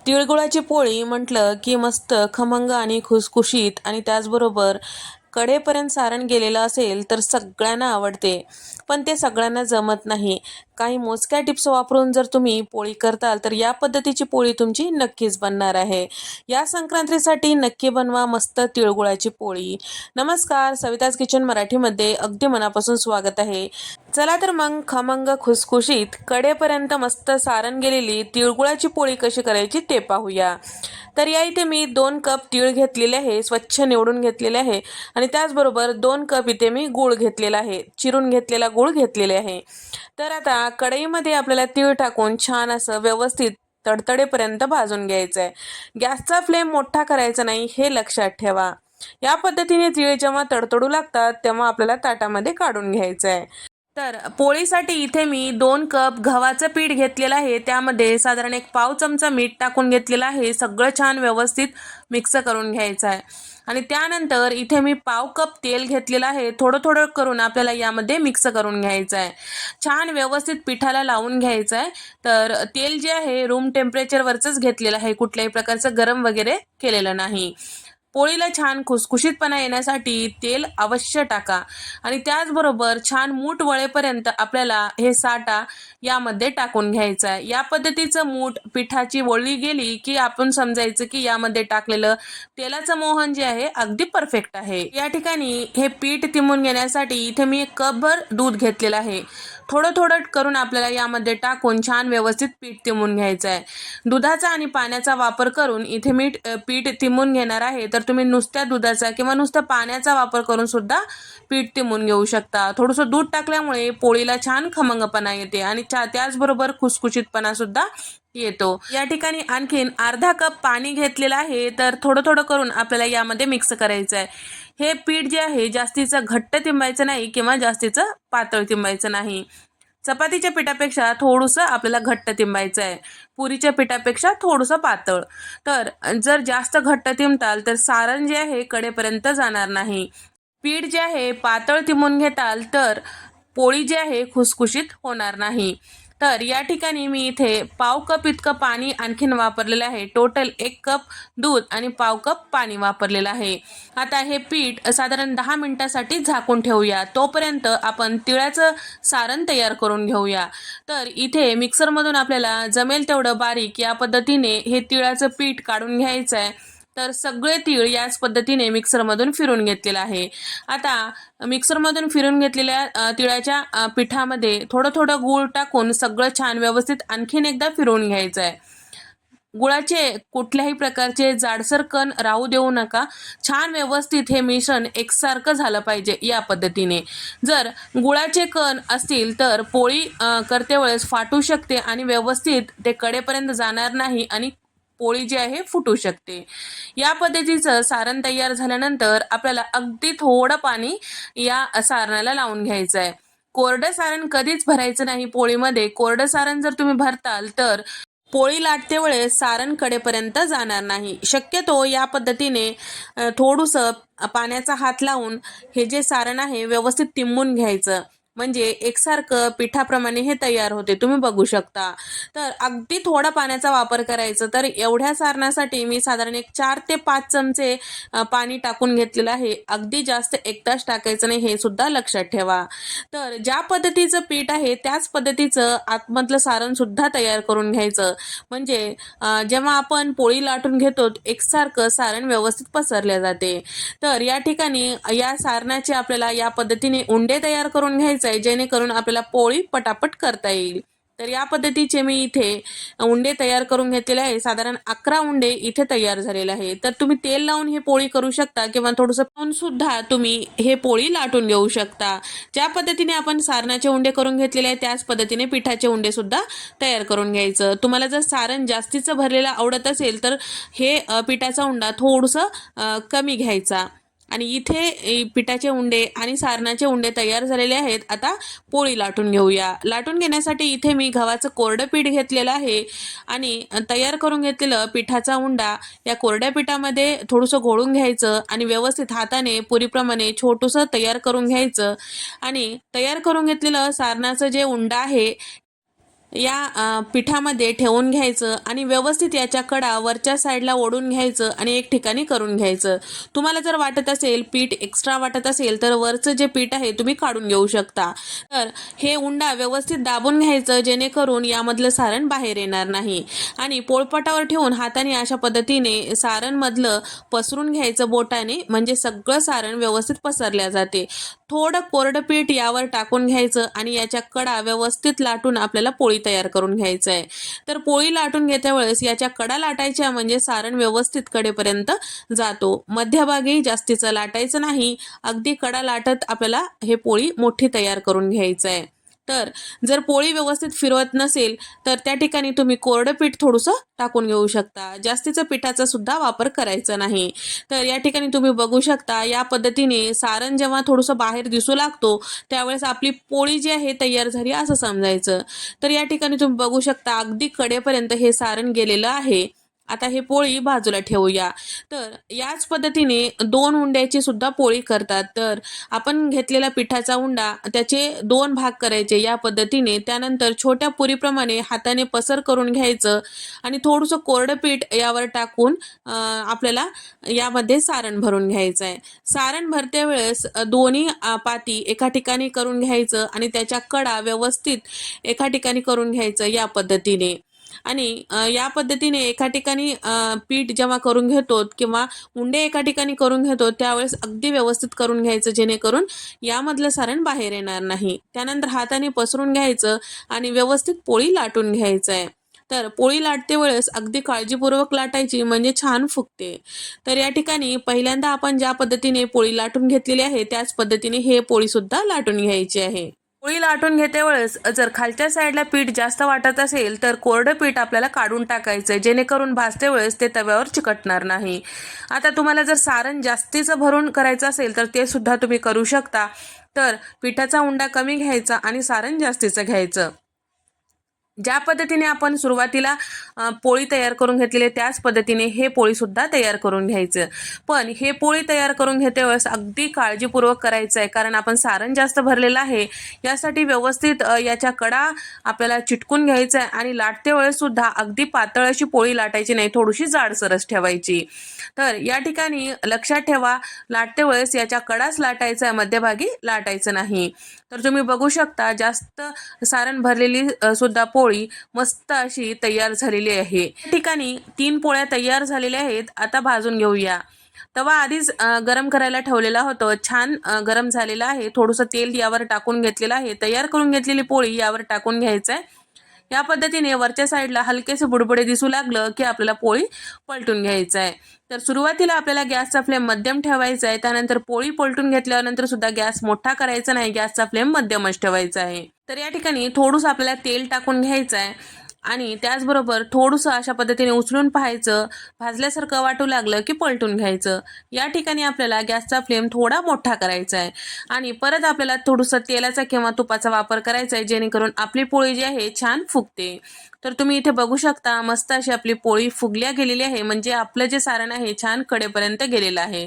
तिळगुळाची पोळी म्हटलं की मस्त खमंग आणि खुसखुशीत आणि त्याचबरोबर कडेपर्यंत सारण गेलेलं असेल तर सगळ्यांना आवडते. पण ते सगळ्यांना जमत नाही. काही मोजक्या टिप्स वापरून जर तुम्ही पोळी करताल तर या पद्धतीची पोळी तुमची नक्कीच बनणार आहे. या संक्रांतीसाठी नक्की बनवा मस्त तिळगुळाची पोळी. नमस्कार, सविताज किचन मराठीमध्ये अगदी मनापासून स्वागत आहे. चला तर मग खमंग खुसखुशीत कडेपर्यंत मस्त सारण गेलेली तिळगुळाची पोळी कशी करायची ते पाहूया. तर या इथे मी 2 कप तीळ घेतलेले आहे, स्वच्छ निवडून घेतलेले आहे आणि त्याचबरोबर 2 कप इथे मी गूळ घेतलेला आहे, चिरून घेतलेला गूळ घेतलेले आहे. तर आता कढईमध्ये आपल्याला तीळ टाकून छान असं व्यवस्थित तडतडेपर्यंत भाजून घ्यायचं आहे. गॅसचा फ्लेम मोठा करायचा नाही हे लक्षात ठेवा. या पद्धतीने तीळ जेव्हा तडतडू लागतात तेव्हा आपल्याला ताटामध्ये काढून घ्यायचं आहे. तर पोळीसाठी इथे मी 2 कप गव्हाचं पीठ घेतलेलं आहे. त्यामध्ये साधारण एक पाव चमचा मीठ टाकून घेतलेलं आहे. सगळं छान व्यवस्थित मिक्स करून घ्यायचं आहे. आणि त्यानंतर इथे मी पाव कप तेल घेतलेलं आहे. थोडं थोडं करून आपल्याला यामध्ये मिक्स करून घ्यायचं आहे. छान व्यवस्थित पिठाला लावून घ्यायचं आहे. तर तेल जे आहे रूम टेम्परेचरवरचंच घेतलेलं आहे, कुठल्याही प्रकारचं गरम वगैरे केलेलं नाही. पोळीला छान खुसखुशीतपणा येण्यासाठी तेल अवश्य टाका आणि त्याचबरोबर छान मूठ वळेपर्यंत आपल्याला हे साठा यामध्ये टाकून घ्यायचा आहे. या पद्धतीचं मूठ पिठाची वळली गेली की आपण समजायचं की यामध्ये टाकलेलं तेलाचं मोहन जे आहे अगदी परफेक्ट आहे. या ठिकाणी हे पीठ तिंबून घेण्यासाठी इथे मी 1 कपभर दूध घेतलेलं आहे. थोडं थोडं करून आपल्याला यामध्ये टाकून छान व्यवस्थित पीठ तिंबून घ्यायचं आहे. दुधाचा आणि पाण्याचा वापर करून इथे मी पीठ तिंबून घेणार आहे. तर तुम्ही नुसत्या दुधाचा किंवा नुसत्या पाण्याचा वापर करून सुद्धा पीठ तिंबून घेऊ शकता. थोडंसं दूध टाकल्यामुळे पोळीला छान खमंगपणा येते आणि त्याचबरोबर खुसखुशीतपणा सुद्धा येतो. या ठिकाणी आणखीन अर्धा कप पाणी घेतलेलं आहे. तर थोडं थोडं करून आपल्याला यामध्ये मिक्स करायचं आहे. हे पीठ जे आहे जास्तीचं घट्ट तिंबायचं नाही किंवा जास्तीचं पातळ तिंबायचं नाही. चपातीच्या पिठापेक्षा थोडंसं आपल्याला घट्ट तिंबायचं आहे, पुरीच्या पिठापेक्षा थोडंसं पातळ. तर जर जास्त घट्ट तिंबताल तर सारण जे आहे कडेपर्यंत जाणार नाही. पीठ जे आहे पातळ तिंबून घेताल तर पोळी जी आहे खुसखुशीत होणार नाही. तर या ठिकाणी मी इथे पाव कप इतकं पाणी आणखीन वापरलेलं आहे. टोटल 1 कप दूध आणि पाव कप पाणी वापरलेलं आहे. आता हे पीठ साधारण 10 मिनिटासाठी झाकून ठेवूया. तोपर्यंत आपण तिळाचं सारण तयार करून घेऊया. तर इथे मिक्सरमधून आपल्याला जमेल तेवढं बारीक या पद्धतीने हे तिळाचं पीठ काढून घ्यायचं आहे. तर सगळे तीळ याच पद्धतीने मिक्सरमधून फिरून घेतलेलं आहे. आता मिक्सरमधून फिरून घेतलेल्या तिळाच्या पिठामध्ये थोडं थोडं गूळ टाकून सगळं छान व्यवस्थित आणखीन एकदा फिरवून घ्यायचं आहे. गुळाचे कुठल्याही प्रकारचे जाडसर कण राहू देऊ नका. छान व्यवस्थित हे मिश्रण एकसारखं झालं पाहिजे या पद्धतीने. जर गुळाचे कण असतील तर पोळी करते वेळेस फाटू शकते आणि व्यवस्थित ते कडेपर्यंत जाणार नाही आणि पोळी जी आहे फुटू शकते. या पद्धतीचं सारण तयार झाल्यानंतर आपल्याला अगदी थोडं पाणी या सारणाला लावून घ्यायचं आहे. कोरडं सारण कधीच भरायचं नाही पोळीमध्ये. कोरडं सारण जर तुम्ही भरताल तर पोळी लाटते वेळेस सारण कडेपर्यंत जाणार नाही. शक्यतो या पद्धतीने थोडंसं पाण्याचा हात लावून हे जे सारण आहे व्यवस्थित तिंबून घ्यायचं, म्हणजे एकसारखं पिठाप्रमाणे हे तयार होते. तुम्ही बघू शकता. तर अगदी थोडा पाण्याचा वापर करायचा. तर एवढ्या सारणासाठी मी साधारण एक 4 ते 5 चमचे पाणी टाकून घेतलेलं आहे. अगदी जास्त एकदाच टाकायचं नाही हे सुद्धा लक्षात ठेवा. तर ज्या पद्धतीचं पीठ आहे त्याच पद्धतीचं आतमधलं सारण सुद्धा तयार करून घ्यायचं, म्हणजे जेव्हा आपण पोळी लाटून घेतो एकसारखं सारण व्यवस्थित पसरले जाते. तर या ठिकाणी या सारणाचे आपल्याला या पद्धतीने उंडे तयार करून घ्यायचे आहे, जेणेकरून आपल्याला पोळी पटापट करता येईल. तर या पद्धतीचे मी इथे उंडे तयार करून घेतलेले आहे. साधारण 11 उंडे इथे तयार झालेले आहे. तर तुम्ही तेल लावून हे पोळी करू शकता किंवा थोडंसं लावून सुद्धा तुम्ही हे पोळी लाटून घेऊ शकता. ज्या पद्धतीने आपण सारणाचे उंडे करून घेतलेले आहे त्याच पद्धतीने पिठाचे उंडे सुद्धा तयार करून घ्यायचं. तुम्हाला जर सारण जास्तीचं भरलेलं आवडत असेल तर हे पिठाचा उंडा थोडंसं कमी घ्यायचा. आणि इथे पिठाचे उंडे आणि सारणाचे उंडे तयार झालेले आहेत. आता पोळी लाटून घेऊया. लाटून घेण्यासाठी इथे मी गव्हाचं कोरडं पीठ घेतलेलं आहे आणि तयार करून घेतलेलं पिठाचा उंडा या कोरड्या पिठामध्ये थोडंसं घोळून घ्यायचं आणि व्यवस्थित हाताने पुरीप्रमाणे छोटंसं तयार करून घ्यायचं. आणि तयार करून घेतलेलं सारणाचं जे उंडा आहे या पिठामध्ये ठेवून घ्यायचं आणि व्यवस्थित याच्या कडा वरच्या साईडला ओढून घ्यायचं आणि एक ठिकाणी करून घ्यायचं। तुम्हाला जर वाटत असेल पीठ एक्स्ट्रा वाटत असेल तर वरचं जे पीठ आहे तुम्ही काढून घेऊ शकता। तर हे उंडा व्यवस्थित दाबून घ्यायचं जेणेकरून यामधलं सारण बाहेर येणार नाही आणि पोळपाटावर ठेवून हाताने अशा पद्धतीने सारणमधलं पसरून घ्यायचं बोटाने, म्हणजे सगळं सारण व्यवस्थित पसरल्या जाते। थोडं कोरडं पीठ यावर टाकून घ्यायचं आणि याच्या कडा व्यवस्थित लाटून आपल्याला पोळी तयार करून घ्यायचं आहे। तर पोळी लाटून घेत्या वेळेस याच्या कडा लाटायच्या, म्हणजे सारण व्यवस्थित कडेपर्यंत जातो। मध्यभागी जास्तीचं लाटायचं नाही, अगदी कडा लाटत आपल्याला हे पोळी मोठी तयार करून घ्यायचं आहे। तर जर पोळी व्यवस्थित फिरवत नसेल तर त्या ठिकाणी तुम्ही कोरडं पीठ थोडंसं टाकून घेऊ शकता, जास्तीचं पिठाचा सुद्धा वापर करायचा नाही। तर या ठिकाणी तुम्ही बघू शकता या पद्धतीने सारण जेव्हा थोडंसं बाहेर दिसू लागतो त्यावेळेस आपली पोळी जी आहे तयार झाली असं समजायचं। तर या ठिकाणी तुम्ही बघू शकता अगदी कडेपर्यंत हे सारण गेलेलं आहे। आता हे पोळी बाजूला ठेवूया। तर याच पद्धतीने 2 उंड्याची सुद्धा पोळी करतात। तर आपण घेतलेला पिठाचा उंडा त्याचे 2 भाग करायचे या पद्धतीने, त्यानंतर छोट्या पुरीप्रमाणे हाताने पसर करून घ्यायचं आणि थोडंसं कोरडं पीठ यावर टाकून आपल्याला यामध्ये सारण भरून घ्यायचं आहे। सारण भरते वेळेस दोन्ही पाती एका ठिकाणी करून घ्यायचं आणि त्याच्या कडा व्यवस्थित एका ठिकाणी करून घ्यायचं या पद्धतीने। आणि या पद्धतीने एका ठिकाणी पीठ जेव्हा करून घेतो किंवा उंडे एका ठिकाणी करून घेतो त्यावेळेस अगदी व्यवस्थित करून घ्यायचं जेणेकरून यामधलं सारण बाहेर येणार नाही। त्यानंतर हाताने पसरून घ्यायचं आणि व्यवस्थित पोळी लाटून घ्यायचं आहे। तर पोळी लाटते वेळेस अगदी काळजीपूर्वक लाटायची, म्हणजे छान फुगते। तर या ठिकाणी पहिल्यांदा आपण ज्या पद्धतीने पोळी लाटून घेतलेली आहे त्याच पद्धतीने हे पोळी सुद्धा लाटून घ्यायची आहे। पोळी लाटून घेते वेळेस जर खालच्या साईडला पीठ जास्त वाटत असेल तर कोरडं पीठ आपल्याला काढून टाकायचं आहे, जेणेकरून भाजते वेळेस ते तव्यावर चिकटणार नाही। आता तुम्हाला जर सारण जास्तीचं भरून करायचं असेल तर ते सुद्धा तुम्ही करू शकता। तर पिठाचा उंडा कमी घ्यायचा आणि सारण जास्तीचं घ्यायचं। ज्या पद्धतीने आपण सुरुवातीला पोळी तयार करून घेतलेली त्याच पद्धतीने हे पोळी सुद्धा तयार करून घ्यायचं। पण हे पोळी तयार करून घेते वेळेस अगदी काळजीपूर्वक करायचं आहे, कारण आपण सारण जास्त भरलेलं आहे। यासाठी व्यवस्थित याच्या कडा आपल्याला चिटकून घ्यायचं आहे आणि लाटते वेळेस सुद्धा अगदी पातळ अशी पोळी लाटायची नाही, थोडीशी जाडसरच ठेवायची। तर या ठिकाणी लक्षात ठेवा, लाटते वेळेस याच्या कडाच लाटायचा आहे, मध्यभागी लाटायचं नाही। तर तुम्ही बघू शकता जास्त सारण भरलेली सुद्धा पोळी मस्त अशी तयार झालेली आहे। या ठिकाणी 3 पोळ्या तयार झालेल्या आहेत। आता भाजून घेऊया। तवा आधीच गरम करायला ठेवलेला होता, छान गरम झालेला आहे। थोडंसं तेल यावर टाकून घेतलेलं आहे। तयार करून घेतलेली पोळी यावर टाकून घ्यायचं आहे। या पद्धतीने वरच्या साईडला हलकेसे बुडबुडे दिसू लागलं की आपल्याला पोळी पलटून घ्यायचं आहे। तर सुरुवातीला आपल्याला गॅसचा फ्लेम मध्यम ठेवायचा आहे, त्यानंतर पोळी पलटून घेतल्यानंतर सुद्धा गॅस मोठा करायचा नाही, गॅसचा फ्लेम मध्यमच ठेवायचा आहे। तर या ठिकाणी थोडंसं आपल्याला तेल टाकून घ्यायचं आहे आणि त्याचबरोबर थोडंसं अशा पद्धतीने उचलून पाहायचं, भाजल्यासारखं वाटू लागलं की पलटून घ्यायचं। या ठिकाणी आपल्याला गॅसचा फ्लेम थोडा मोठा करायचा आहे आणि परत आपल्याला थोडंसं तेलाचा किंवा तुपाचा वापर करायचा आहे, जेणेकरून आपली पोळी जी आहे छान फुगते। तर तुम्ही इथे बघू शकता मस्त अशी आपली पोळी फुगल्या गेलेली आहे, म्हणजे आपलं जे सारण आहे छान कडेपर्यंत गेलेलं आहे।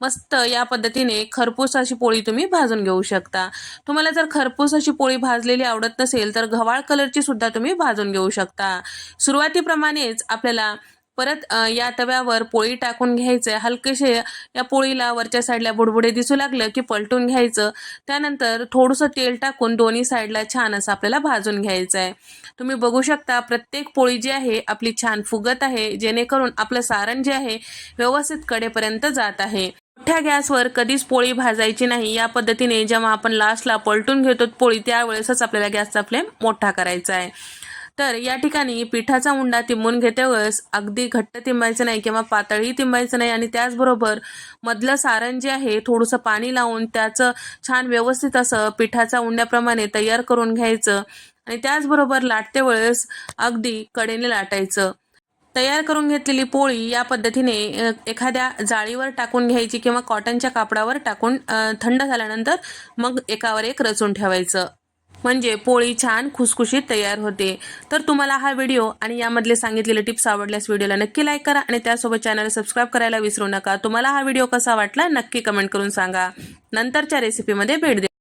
मस्त या पद्धतीने खरपूस अशी पोळी तुम्ही भाजून घेऊ शकता। तुम्हाला जर खरपूस अशी पोळी भाजलेली आवडत नसेल तर गव्हाळ कलरची सुद्धा तुम्ही भाजून घेऊ शकता। सुरुवातीप्रमाणेच आपल्याला परत या तव्यावर पोळी टाकून घ्यायचं आहे। हलकेसे या पोळीला वरच्या साईडला बुडबुडे दिसू लागलं की पलटून घ्यायचं। त्यानंतर थोडंसं तेल टाकून दोन्ही साईडला छान असं आपल्याला भाजून घ्यायचं आहे। तुम्ही बघू शकता प्रत्येक पोळी जी आहे आपली छान फुगत आहे, जेणेकरून आपलं सारण जे आहे व्यवस्थित कडेपर्यंत जात आहे। मोठ्या गॅसवर कधीच पोळी भाजायची नाही। या पद्धतीने जेव्हा आपण लास्टला पलटून घेतो पोळी त्यावेळेसच आपल्याला गॅसचा फ्लेम मोठा करायचा आहे। तर या ठिकाणी पिठाचा उंडा तिंबून घेते वेळेस अगदी घट्ट तिंबायचं नाही किंवा पातळही तिंबायचं नाही आणि त्याचबरोबर मधलं सारण जे आहे थोडंसं पाणी लावून त्याचं छान व्यवस्थित असं पिठाचा उंड्याप्रमाणे तयार करून घ्यायचं आणि त्याचबरोबर लाटते वेळेस अगदी कडेने लाटायचं। तयार करून घेतलेली पोळी या पद्धतीने एखाद्या जाळीवर टाकून घ्यायची किंवा कॉटनच्या कापडावर टाकून थंड झाल्यानंतर मग एकावर एक रचून ठेवायचं, म्हणजे पोळी छान खुसखुशीत तयार होते। तर तुम्हाला हा व्हिडिओ आणि यामधले सांगितलेले टिप्स आवडल्यास व्हिडिओला नक्की लाईक करा आणि त्यासोबत चॅनल सबस्क्राईब करायला विसरू नका। तुम्हाला हा व्हिडिओ कसा वाटला नक्की कमेंट करून सांगा। नंतरच्या रेसिपीमध्ये भेट द्या।